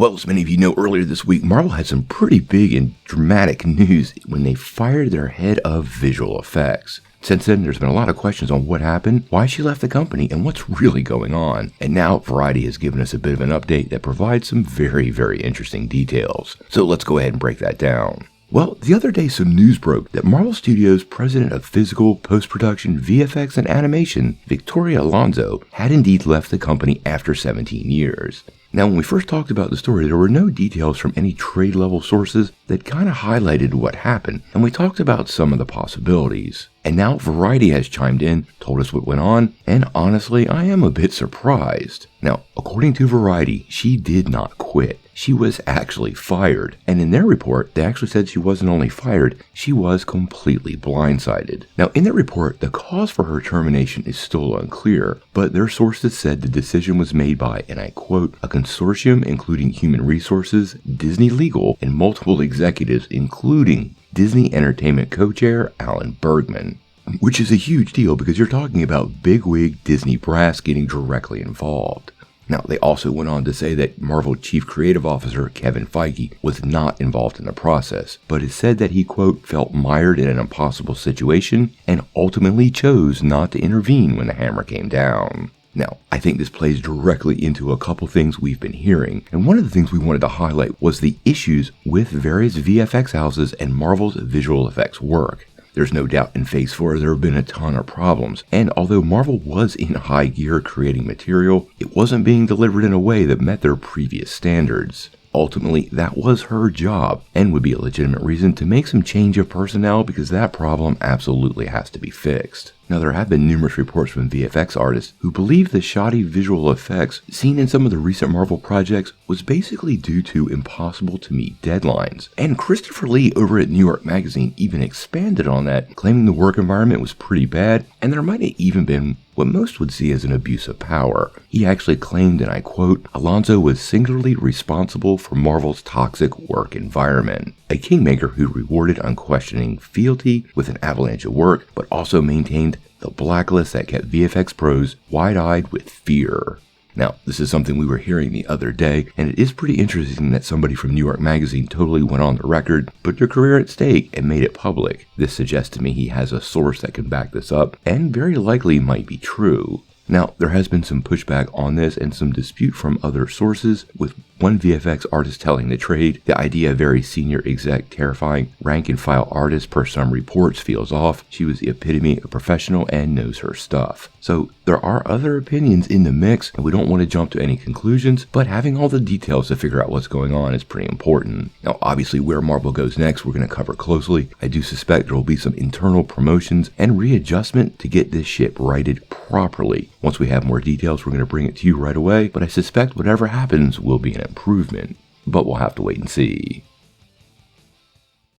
Well, as many of you know, earlier this week, Marvel had some pretty big and dramatic news when they fired their head of visual effects. Since then, there's been a lot of questions on what happened, why she left the company, and what's really going on. And now, Variety has given us a bit of an update that provides some very, very interesting details. So let's go ahead and break that down. Well, the other day some news broke that Marvel Studios' president of physical, post-production, VFX, and animation, Victoria Alonso, had indeed left the company after 17 years. Now, when we first talked about the story, there were no details from any trade-level sources that kind of highlighted what happened, and we talked about some of the possibilities. And now Variety has chimed in, told us what went on, and honestly, I am a bit surprised. Now, according to Variety, she did not quit. She was actually fired. And in their report, they actually said she wasn't only fired, she was completely blindsided. Now, in their report, the cause for her termination is still unclear, but their sources said the decision was made by, and I quote, a consortium including human resources, Disney legal, and multiple executives, including Disney Entertainment co-chair Alan Bergman. Which is a huge deal because you're talking about bigwig Disney brass getting directly involved. Now, they also went on to say that Marvel Chief Creative Officer Kevin Feige was not involved in the process, but it said that he, quote, felt mired in an impossible situation and ultimately chose not to intervene when the hammer came down. Now, I think this plays directly into a couple things we've been hearing, and one of the things we wanted to highlight was the issues with various VFX houses and Marvel's visual effects work. There's no doubt in Phase 4 there have been a ton of problems, and although Marvel was in high gear creating material, it wasn't being delivered in a way that met their previous standards. Ultimately, that was her job, and would be a legitimate reason to make some change of personnel because that problem absolutely has to be fixed. Now, there have been numerous reports from VFX artists who believe the shoddy visual effects seen in some of the recent Marvel projects was basically due to impossible to meet deadlines. And Christopher Lee over at New York Magazine even expanded on that, claiming the work environment was pretty bad, and there might have even been what most would see as an abuse of power. He actually claimed, and I quote, Alonso was singularly responsible for Marvel's toxic work environment. A kingmaker who rewarded unquestioning fealty with an avalanche of work, but also maintained the blacklist that kept VFX pros wide-eyed with fear. Now, this is something we were hearing the other day, and it is pretty interesting that somebody from New York Magazine totally went on the record, put their career at stake, and made it public. This suggests to me he has a source that can back this up, and very likely might be true. Now, there has been some pushback on this and some dispute from other sources, with one VFX artist telling the trade, the idea of very senior exec terrifying rank-and-file artist per some reports feels off. She was the epitome of professional and knows her stuff. So there are other opinions in the mix, and we don't want to jump to any conclusions, but having all the details to figure out what's going on is pretty important. Now, obviously, where Marvel goes next, we're going to cover closely. I do suspect there will be some internal promotions and readjustment to get this ship righted properly. Once we have more details, we're going to bring it to you right away, but I suspect whatever happens will be an improvement. But we'll have to wait and see.